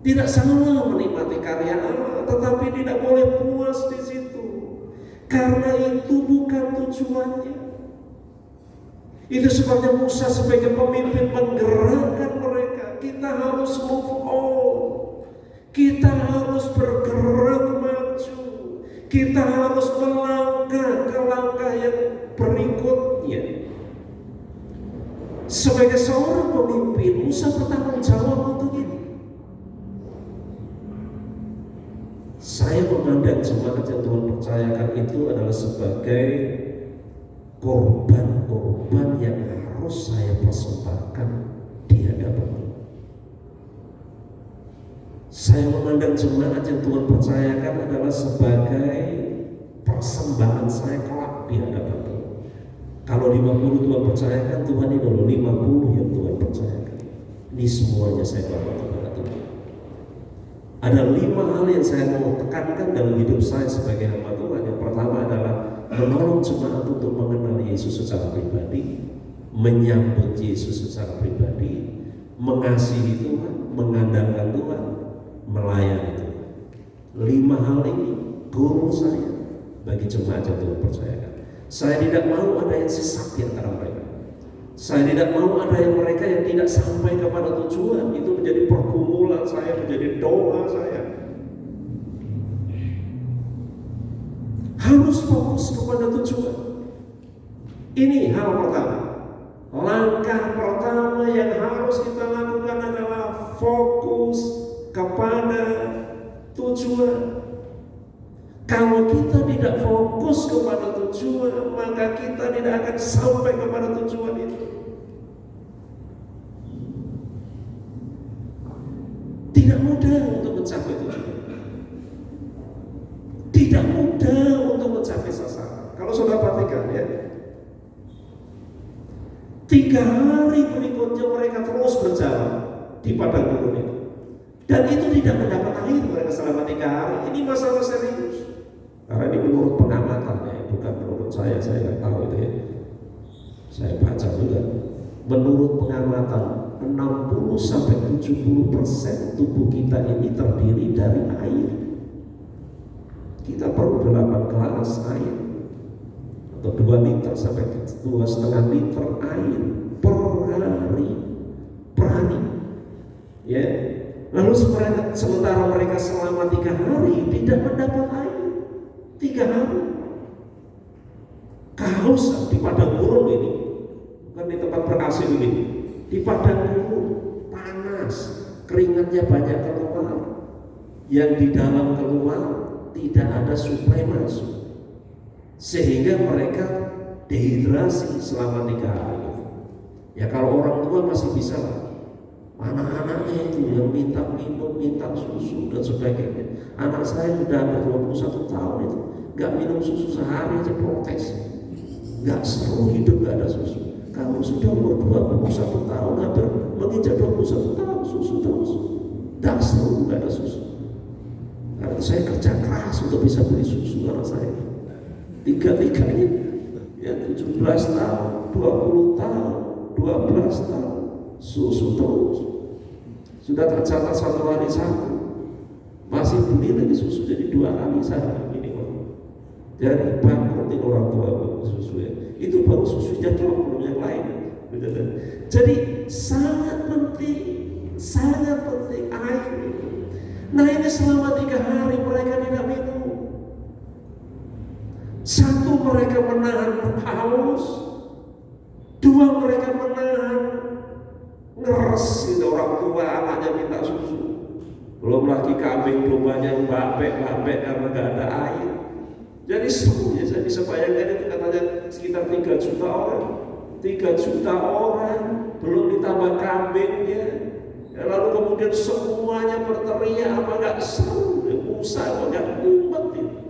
Tidak salah menikmati karya Allah, tetapi tidak boleh puas di situ. Karena itu bukan tujuannya. Itu sebabnya Musa sebagai pemimpin menggerakkan mereka. Kita harus move on. Kita harus bergerak maju. Kita harus melangkah ke langkah yang berikutnya. Sebagai seorang pemimpin, Musa bertanggung jawab untuk ini. Saya memandang jemaat yang Tuhan percayakan itu adalah sebagai korban-korban yang harus saya persembahkan di hadapan Tuhan. Saya memandang jemaat yang Tuhan percayakan adalah sebagai persembahan saya kelak di hadapan Tuhan. Kalau 50 Tuhan percayakan, Tuhan ini loh 50 yang Tuhan percayakan. Ini semuanya saya bawa kepada Tuhan. Ada 5 hal yang saya mau tekankan dalam hidup saya sebagai hamba Tuhan. Yang pertama adalah menolong jemaat untuk mengenal Yesus secara pribadi, menyambut Yesus secara pribadi, mengasihi Tuhan, mengandalkan Tuhan, melayani Tuhan. 5 hal ini guru saya bagi jemaat yang Tuhan percayakan. Saya tidak mau ada yang sesat di antara mereka. Saya tidak mau ada yang mereka yang tidak sampai kepada tujuan. Itu menjadi pergumulan saya, menjadi doa saya. Harus fokus kepada tujuan. Ini hal pertama. Langkah pertama yang harus kita lakukan adalah fokus kepada tujuan. Kalau kita tidak fokus kepada tujuan, maka kita tidak akan sampai kepada tujuan itu. Tidak mudah untuk mencapai tujuan. Tidak mudah untuk mencapai sasaran. Kalau saudara perhatikan ya, 3 hari berikutnya mereka terus berjalan di padang gurun itu. Dan itu tidak mendapat air mereka selama 3 hari. Ini masalah serius. Karena ini menurut pengamatan ya, bukan menurut saya nggak tahu itu ya. Saya baca juga. Menurut pengamatan 60-70% tubuh kita ini terdiri dari air. Kita perlu 8 gelas air atau 2 liter sampai 2,5 liter air per hari. Ya. Lalu sementara mereka selama 3 hari tidak mendapat air. 3 hari kehausan di padang gurun ini, bukan di tempat berhasil ini, di padang gurun panas, keringatnya banyak keluar, yang di dalam keluar tidak ada suplai masuk, sehingga mereka dehidrasi selama 3 hari. Ya kalau orang tua masih bisa lah, anak-anaknya itu yang minta minum, minta susu dan sebagainya. Anak saya sudah ada 21 tahun itu, gak minum susu sehari aja protes. Gak seru hidup gak ada susu. Kamu sudah umur 21 tahun, hampir menginjak 21 tahun, susu terus. Gak seru gak ada susu. Karena saya kerja keras untuk bisa beli susu anak saya. 3-3-nya ya 17 tahun, 20 tahun, 12 tahun, susu terus. Sudah tercatat 1 hari 1, masih beli lagi susu jadi 2 kali sehari minimal. Jadi bangkrut nih orang tua susu ya. Itu baru susunya doang, belum yang lain. Jadi sangat penting air itu. Nah ini selama 3 hari mereka tidak minum. 1, mereka menahan haus. 2, mereka menahan ngeres itu orang tua anaknya minta susu. Belum lagi kambing dombanya babek karena gak ada air. Jadi semuanya saya bisa bayangkan itu katanya sekitar 3 juta orang. 3 juta orang belum ditambah kambingnya. Ya, lalu kemudian semuanya berteriak, apa gak seru? Usaha gak umat itu.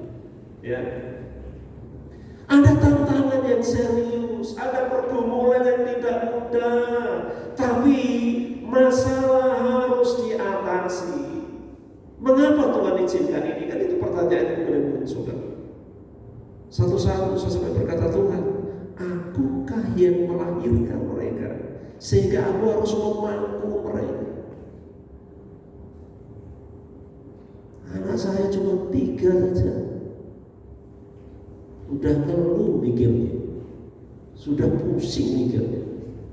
Ya. Ada tantangan yang serius, ada pergumulan yang tidak mudah, tapi masalah harus diatasi. Mengapa Tuhan izinkan ini? Kan itu pertanyaan yang kemudian muncul. Satu-satu saya sampai berkata, Tuhan, akukah yang melahirkan mereka sehingga aku harus memangku mereka? anak saya cuma 3 saja. Udah keluh mikirnya, sudah pusing mikirnya.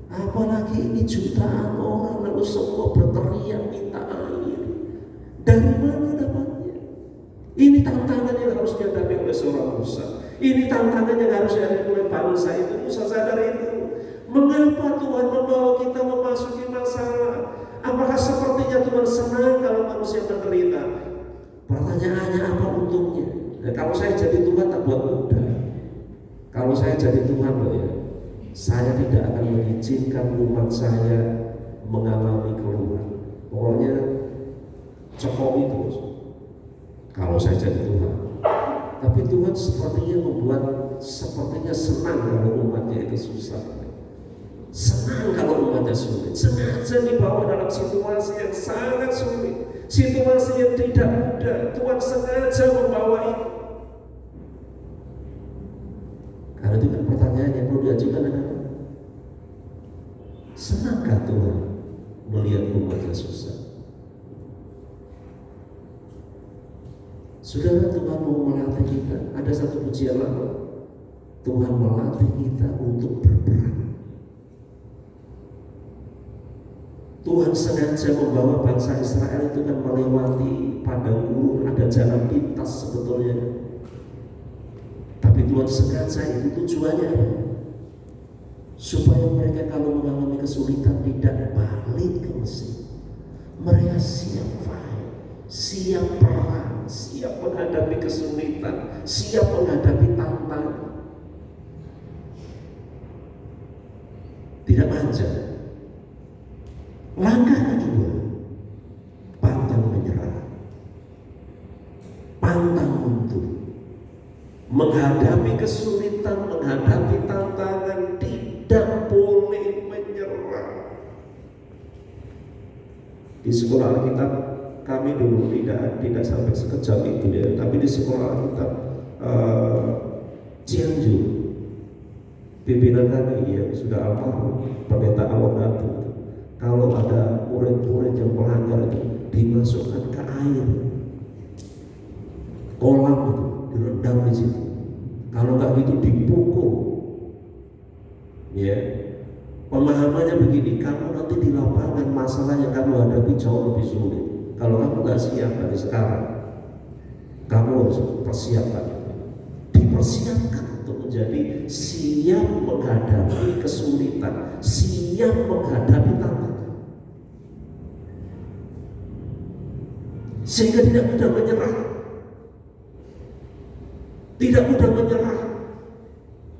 Apalagi ini jutaan orang lalu semua berteriak minta air. Dari mana dapatnya? Ini tantangan yang harus dihadapi oleh seorang Musa. Ini tantangan yang harus dihadapi oleh bangsa itu. Musa sadar itu. Mengapa Tuhan membawa kita memasuki masalah? Apakah sepertinya Tuhan senang kalau manusia menderita? Pertanyaannya apa untungnya? Nah, kalau saya jadi Tuhan tak buat mudah. Kalau saya jadi Tuhan loh ya, saya tidak akan mengizinkan umat saya mengalami keluhan. Pokoknya Jokowi terus. Kalau saya jadi Tuhan. Tapi Tuhan sepertinya senang kalau umatnya itu susah. Senang kalau umatnya sulit. Sengaja dibawa dalam situasi yang sangat sulit, situasi yang tidak mudah. Tuhan sengaja membawa itu. Karena itu kan pertanyaan yang perlu diajukan adalah, senangkah Tuhan melihat umatnya susah? Saudara, Tuhan mau melatih kita. Ada satu pujian lama, Tuhan melatih kita untuk berperang. Tuhan sengaja membawa bangsa Israel itu kan melewati padang gurun, ada jalan pintas sebetulnya. Tapi Tuhan sengaja itu tujuannya apa? Supaya mereka kalau mengalami kesulitan tidak balik ke Mesir. Mereka siap fight, siap perang, siap menghadapi kesulitan, siap menghadapi tantangan. Tidak manja. Langkah kedua, pantang menyerah, pantang mundur. Menghadapi kesulitan, menghadapi tantangan, tidak boleh menyerah. Di sekolah Alkitab kami dulu tidak sampai sekejam itu ya, tapi di sekolah Alkitab Cianjur, pimpinan kami yang sudah almarhum Pendeta Awodatu, kalau ada murid-murid yang melanggar itu dimasukkan ke air kolam itu, direndam di situ. Kalau nggak gitu dipukul. Ya, pemahamannya begini: kamu nanti di lapangan masalah yang kamu hadapi jauh lebih sulit. Kalau kamu nggak siap dari sekarang, kamu harus persiapkan. Dipersiapkan untuk menjadi siap menghadapi kesulitan, siap menghadapi tantangan. Sehingga tidak mudah menyerah. Tidak mudah menyerah.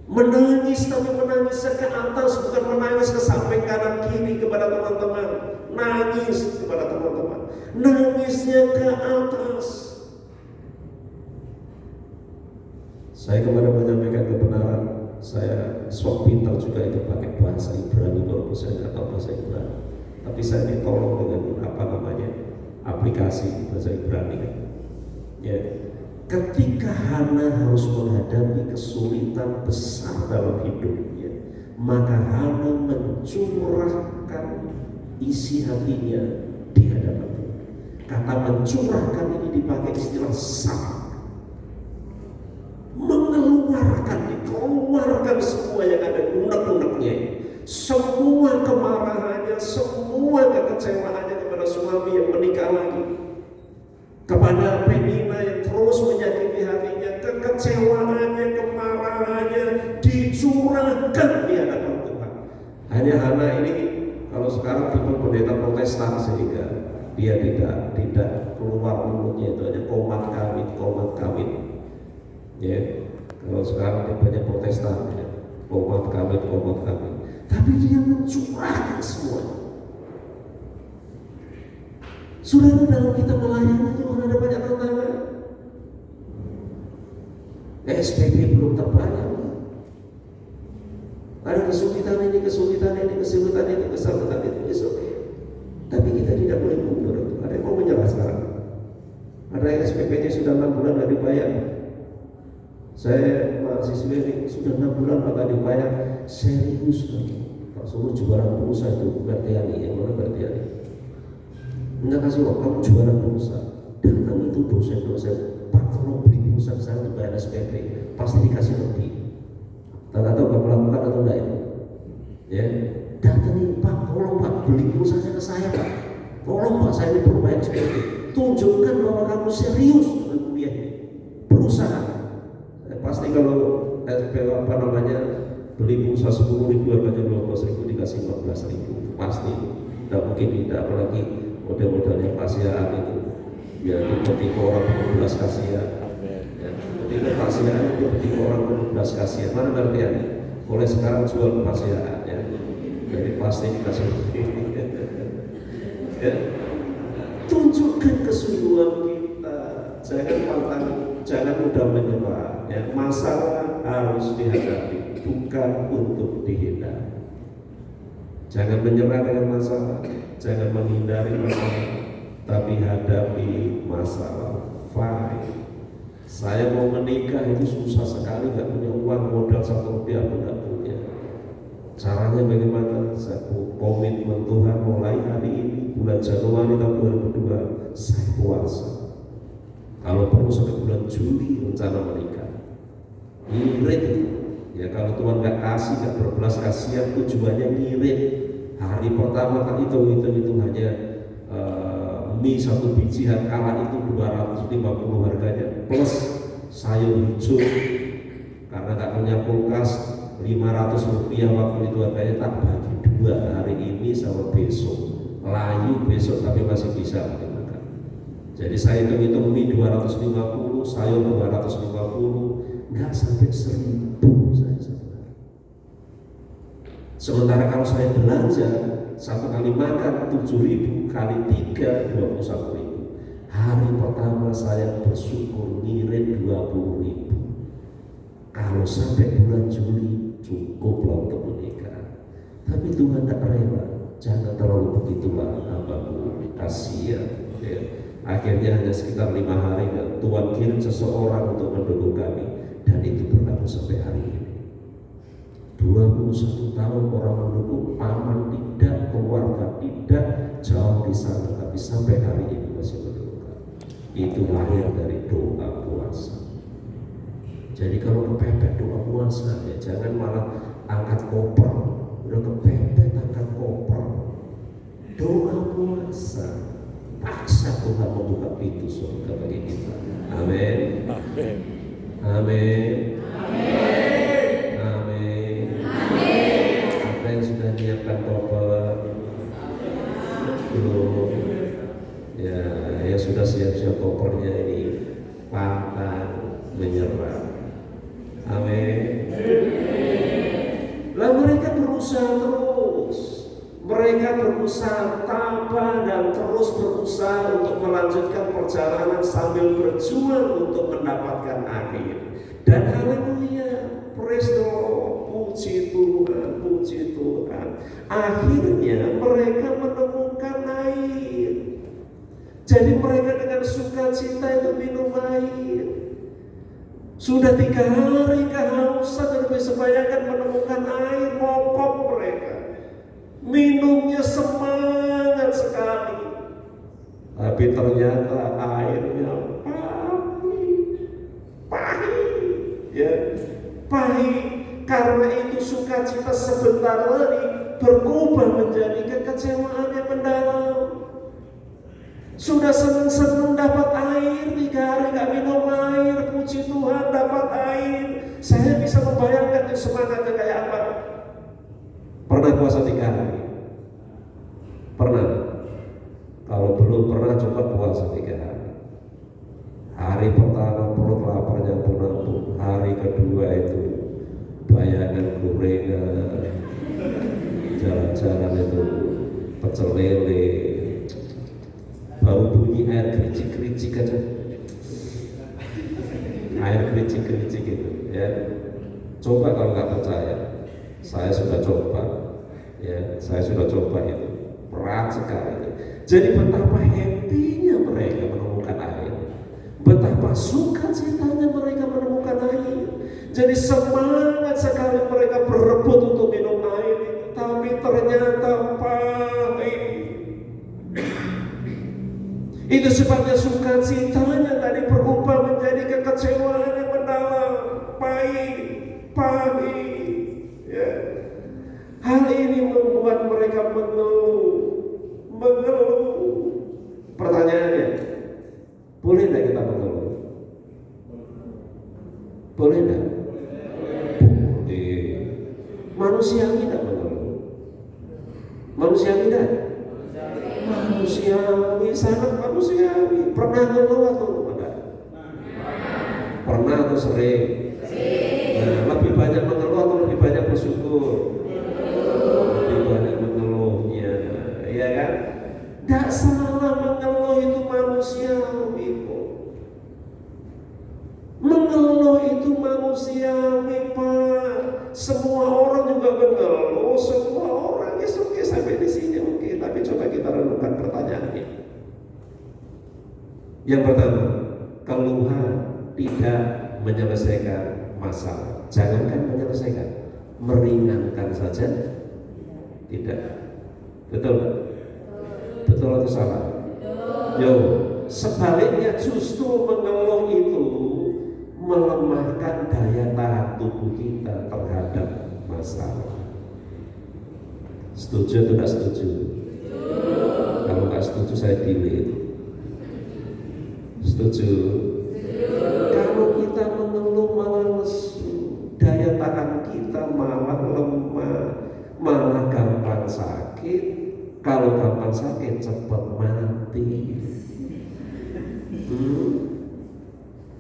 Menangis, tapi menangisnya ke atas, bukan menangis ke samping kanan kiri kepada teman-teman. Nangis kepada teman-teman. Nangisnya ke atas. Saya kemarin menyampaikan kebenaran. Saya sok pintar juga itu pakai bahasa Ibrani, walaupun saya tidak tahu bahasa Ibrani. Tapi saya ditolong dengan aplikasi bahasa Ibrani kan. Ya. Ketika Hana harus menghadapi kesulitan besar dalam hidupnya, maka Hana mencurahkan isi hatinya di hadapan Tuhan. Kata mencurahkan ini dipakai istilah sak, mengeluarkan semua yang ada unek-uneknya, semua kemarahannya, semua kekecewaannya kepada suami yang menikah lagi, kepada Penina yang terus menyakiti hatinya, kekecewaannya, kemarahannya dicurahkan di hadapan Tuhan. Hanya Hana ini kalau sekarang tipe pendeta Protestan, sehingga dia tidak keluar mulutnya itu hanya komat kawin. Ya, kalau sekarang tipenya Protestan, ya, komat kawin. Tapi dia mencurahkan semuanya. Saudara, dalam kita melayani Tuhan ada banyak tantangan. SPP belum terbayar. Ada kesulitan ini, kesulitan itu. It's okay. Tapi kita tidak boleh mundur. Ada yang mau menyerah sekarang. Ada yang SPP-nya sudah 6 bulan tidak dibayar. Saya mahasiswa ini sudah 6 bulan maka dibayar. Serius kan? Kalau suruh juara pulsa itu Bertiani, yang mana Bertiani? Enggak kasih waktu, kamu juara pulsa. Datangi itu dosen-dosen, Pak tolong beli pulsa saya untuk bayar SPP, pasti dikasih lebih. Tak tahu kamu lakukan atau enggak itu? Ya, datangin Pak, tolong Pak beli pulsanya ke saya Pak. Tolong Pak, saya ini perlu bayar SPP. Tunjukkan bahwa kamu serius dengan kuliah ini, berusaha. Pasti kalau beli pulsa 10.000 harganya 12.000 dikasih 14.000 pasti. Tidak mungkin tidak, apalagi model-modelnya kasihan itu. Ya tipe orang penuh belas kasihan. Ya, tipe kasihan itu tipe orang penuh belas kasihan. Mana artinya? Mulai sekarang jual kasihan ya. Jadi pasti dikasih lebih. Ya. Tunjukkan kesungguhan kita, jangan pantang, jangan mudah menyerah. Ya, masalah harus dihadapi, bukan untuk dihindari. Jangan menyerah dengan masalah, jangan menghindari masalah, tapi hadapi masalah. Fight. Saya mau menikah itu susah sekali, nggak punya uang, modal 1 rupiah pun nggak punya. Caranya bagaimana? Saya komitmen Tuhan mulai hari ini bulan Januari tahun 2002 saya puasa. Kalau perlu sampai bulan Juli rencana menikah. Ngirit ya, kalau Tuhan nggak kasih, nggak berbelas kasihan, tujuannya ngirit. Hari pertama kan itu hanya mie 1 biji, kala itu 250 harganya, plus sayur hijau karena nggak punya kulkas 500 rupiah waktu itu harganya, tak bagi 2, hari ini sama besok, layu besok tapi masih bisa makan. Jadi saya hitung mie 250, sayur 250, nggak sampai 1.000 saya sebenarnya. Sementara kalau saya belanja satu kali makan 7.000 kali 3 21.000. Hari pertama saya bersyukur ngirit 20.000. Kalau sampai bulan Juli cukuplah untuk menikah. Tapi Tuhan tidak rela. Jangan terlalu begitulah hambamu, kasihan. Ya. Akhirnya hanya sekitar 5 hari dan Tuhan kirim seseorang untuk mendukung kami, dan itu berlaku sampai hari ini. 21 tahun orang mendukung, paman tidak, keluarga tidak, jauh di sana, tapi sampai hari ini masih mendukung. Itu lahir dari doa puasa. Jadi kalau kepepet doa puasa ya jangan malah angkat koper. Udah kepepet angkat koper. Doa puasa, paksa Tuhan membuka pintu surga bagi kita. Amin. Amin. Amin. Sudah menyiapkan koper belum? Ya sudah siap-siap kopernya ini, pantang menyerah. Amin. Lah mereka berusaha terus, mereka berusaha tabah dan terus berusaha untuk melanjutkan perjalanan sambil berjuang untuk mendapatkan akhir. Dan haleluya, praise the Lord. Puji Tuhan, puji Tuhan. Akhirnya mereka menemukan air. Jadi mereka dengan sukacita itu minum air. Sudah 3 hari kehausan dan bisa bayangkan menemukan air, mokok mereka. Minumnya semangat sekali. Tapi ternyata airnya pahit. Ya, pahit. Karena itu sukacita sebentar lagi berubah menjadi kekecewaan yang mendalam. Sudah senang-senang dapat air, 3 hari gak minum air, puji Tuhan dapat air. Saya bisa membayangkan semangatnya kayak apa. Pernah puasa 3 hari? Pernah? Kalau belum pernah coba puasa 3 hari. Hari pertama perut laparnya pun, hari kedua itu bayangan gorengan, jalan-jalan itu pecel lele, baru bunyi air kericik-kericik aja, air kericik-kericik gitu ya. Coba kalau nggak percaya, saya sudah coba ya, saya sudah coba itu, berat sekali. Jadi betapa happy-nya mereka menemukan air, betapa sukacitanya mereka menemukan air. Jadi semangat sekali mereka berebut untuk minum air itu, tapi ternyata pahit. Itu sebabnya sukacitanya tadi berubah menjadi kekecewaan yang mendalam, pahit. Ya. Hal ini membuat mereka mengeluh. Pertanyaannya, boleh tidak kita mengeluh? Boleh tidak? Boleh. Manusiawi tidak mengeluh? Manusiawi tidak? Manusiawi, sangat manusiawi. Pernah ngeluh atau tidak? Pernah atau sering? Nah, lebih banyak mengeluh atau lebih banyak bersyukur? Lebih banyak mengeluhnya, ya kan? Tidak salah mengeluh, itu manusiawi kok. Mengeluh itu manusiawi, Pak. Semua orang juga mengeluh, semua orang. Ya oke, sampai di sini oke. Tapi coba kita renungkan pertanyaannya. Yang pertama, keluhan tidak menyelesaikan masalah. Jangankan menyelesaikan, meringankan saja tidak. Betul nggak? Betul atau salah? Yo, sebaliknya justru mengeluh itu melemahkan daya tahan tubuh kita terhadap masalah. Setuju atau tidak setuju? Kalau nggak setuju saya delete. Setuju? Kalau kita mengeluh malah lesu, daya tahan kita malah lemah, malah gampang sakit. Kalau gampang sakit cepat mati.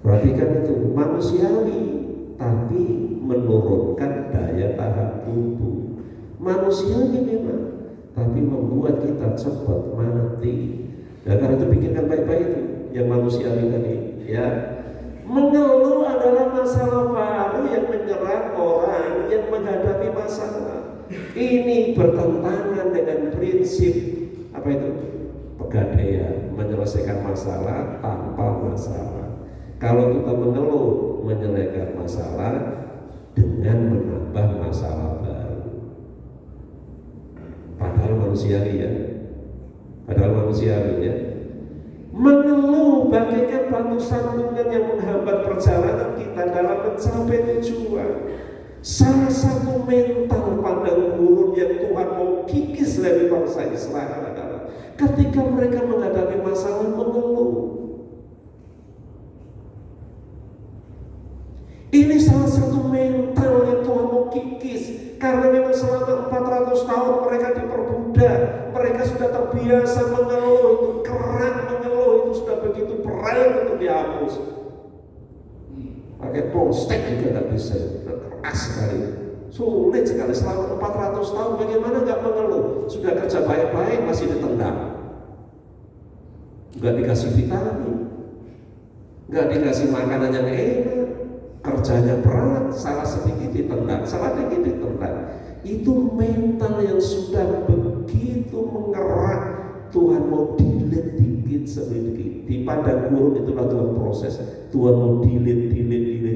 Perhatikan itu, manusiawi tapi menurunkan daya tahan tubuh. Manusiawi memang, tapi membuat kita cepat mati. Dan karena itu pikirkan baik-baik itu yang manusiawi tadi, ya. Mengeluh adalah masalah baru yang menyerang orang yang menghadapi masalah. Ini bertentangan dengan prinsip apa itu? Pegadaian, menyelesaikan masalah tanpa masalah. Kalau kita mengeluh menyelesaikan masalah dengan menambah masalah baru. Padahal manusiawi ya. Mengeluh bagaikan batu sandungan yang menghambat perjalanan kita dalam mencapai tujuan. Salah satu mental padang gurun yang Tuhan mau kikis dari bangsa Israel adalah ketika mereka menghadapi masalah mengeluh. Ini salah satu mental yang Tuhan mau kikis, karena memang selama 400 tahun mereka diperbudak, mereka sudah terbiasa mengeluh, itu kerak mengeluh, itu sudah begitu berat untuk dihapus. Pakai polstek juga nggak bisa, keras sekali, sulit sekali selama 400 tahun. Bagaimana nggak mengeluh? Sudah kerja baik-baik masih ditendang, nggak dikasih vitamin, nggak dikasih makanan yang enak, kerjanya berat, salah sedikit ditendang, salah sedikit ditendang. Itu mental yang sudah begitu mengerak. Tuhan mau delete dikit sedikit. Di padang gurun itulah Tuhan proses. Tuhan mau delete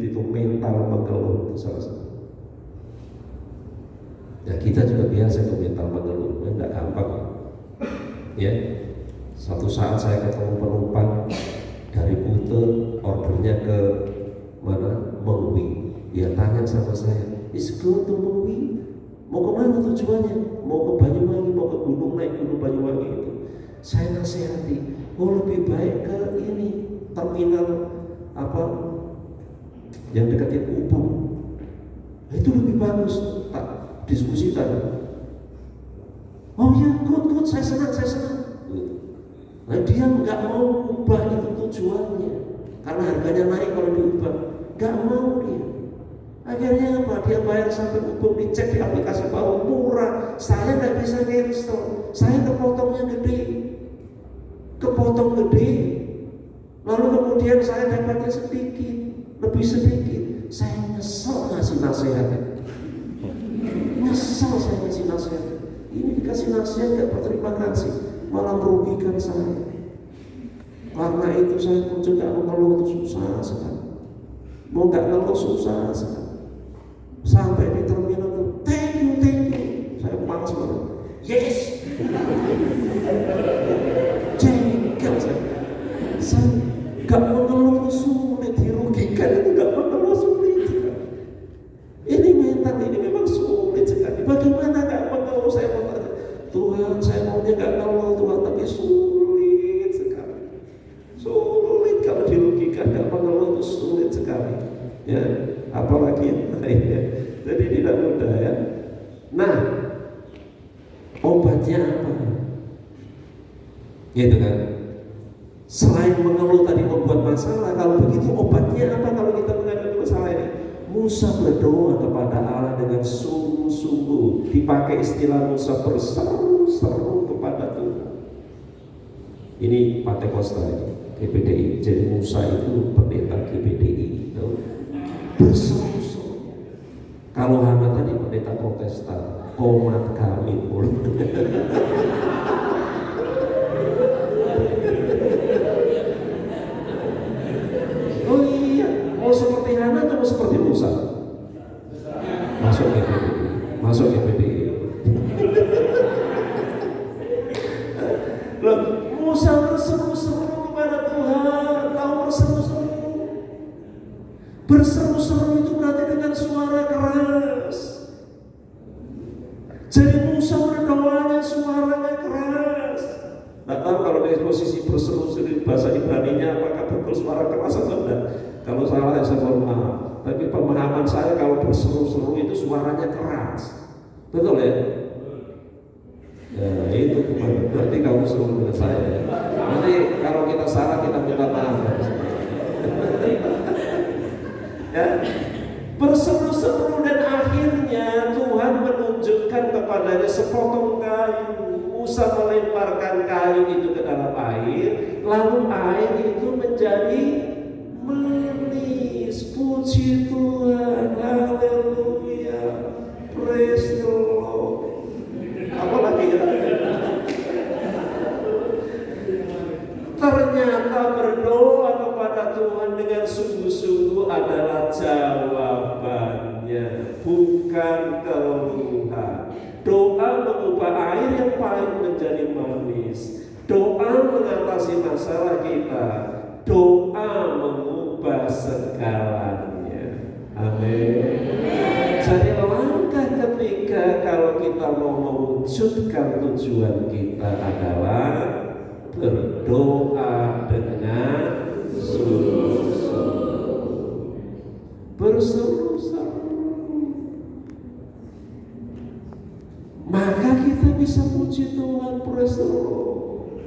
itu mental mengeluh, itu salah satu. Ya kita juga biasa itu mental mengeluh, nggak gampang. Ya, suatu saat saya ketemu penumpang dari Kute, ordernya ke mana? Mengwi. Dia tanya sama saya, is go to Mengwi? Mau kemana tujuannya? Mau ke Banyuwangi, mau ke gunung, naik gunung Banyuwangi itu. Saya nasihati, lebih baik ke ini terminal apa yang deketin Ubung. Itu lebih bagus. Tak diskusikan. Oh ya, good, saya senang. Nah dia nggak mau ubah itu tujuannya, karena harganya naik kalau diubah. Gak mau dia. Akhirnya apa? Dia bayar sampai Ubung, dicek di aplikasi baru murah. Saya nggak bisa cancel. Saya kepotong gede. Lalu kemudian saya dapatnya sedikit, lebih sedikit. Saya nyesel ngasih nasihat. Ini dikasih nasihat nggak berterima kasih, malah merugikan saya. Karena itu saya pun juga mengeluh, itu susah sekali. Mau nggak ngeluh susah sekali. Sampai di terminal tuh, thank you. Saya panas banget. Yes. Jengkel saya. gitu kan. Selain mengeluh tadi membuat masalah, kalau begitu obatnya apa kalau kita menghadapi masalah ini? Musa berdoa kepada Allah dengan sungguh-sungguh. Dipakai istilah Musa berseru-seru kepada Tuhan. Ini Partai Kosta ini, GPDI. Jadi Musa itu pendeta GPDI. Berseru-seru. Kalau Hana tadi pendeta Protestan, komat kami pun. Oh iya, mau seperti Hana atau mau seperti Musa? Masuk GPDI, masuk GPDI. Loh, Musa berseru-seru kepada Tuhan. Tahu berseru-seru? Berseru-seru itu berarti dengan suara keras. Jadi Musa berdoanya suaranya keras. Nggak tahu kalau dari posisi berseru-seru bahasa Ibraninya apakah betul suara keras atau tidak. Kalau salah ya saya mohon maaf. Tapi pemahaman saya kalau berseru-seru itu suaranya keras. Betul ya? Ya itu berarti kamu seru dengan saya ya. Nanti kalau kita salah kita minta maaf ya. Berseru-seru dan akhirnya Tuhan menunjukkan kepadanya sepotong kayu. Musa melemparkan kayu itu ke dalam air, lalu air itu menjadi manis. Puji Tuhan, haleluya, praise the Lord. Apa lagi ya? Ternyata berdoa kepada Tuhan dengan sungguh-sungguh adalah jawabannya, bukan keluhan. Doa mengubah air yang pahit menjadi manis. Doa mengatasi masalah kita. Doa mengubah segalanya. Amin. Jadi langkah ketiga kalau kita mau mewujudkan tujuan kita adalah berdoa dengan sungguh-sungguh. Berseru-seru. Maka kita bisa puji Tuhan, praise the Lord.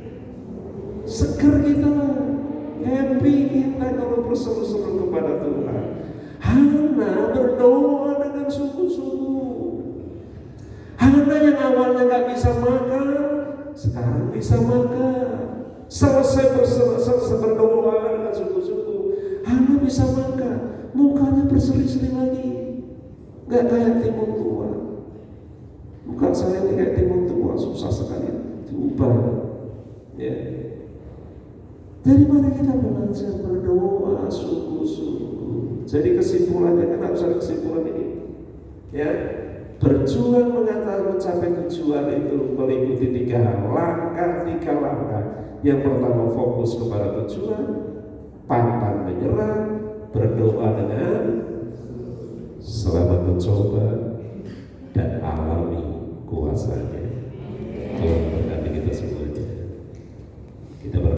Seger kita, happy kita kalau berseru-seru kepada Tuhan. Hana berdoa dengan sungguh-sungguh. Hana yang awalnya gak bisa makan, sekarang bisa makan. Selesai berdoa dengan sungguh-sungguh, Hana bisa makan. Mukanya berseri-seri lagi, gak kayak timun tua. Muka saya ini kayak timun tua, susah sekali diubah ya. Dari mana kita belajar berdoa sungguh-sungguh. Jadi kesimpulannya kan harus ada kesimpulan ini ya. Berjuang mencapai tujuan itu meliputi 3 hal, tiga langkah. Yang pertama fokus kepada tujuan, pantang menyerah, berdoa dengan selamat mencoba dan alami kuasanya. Tuhan berkati kita semuanya. Kita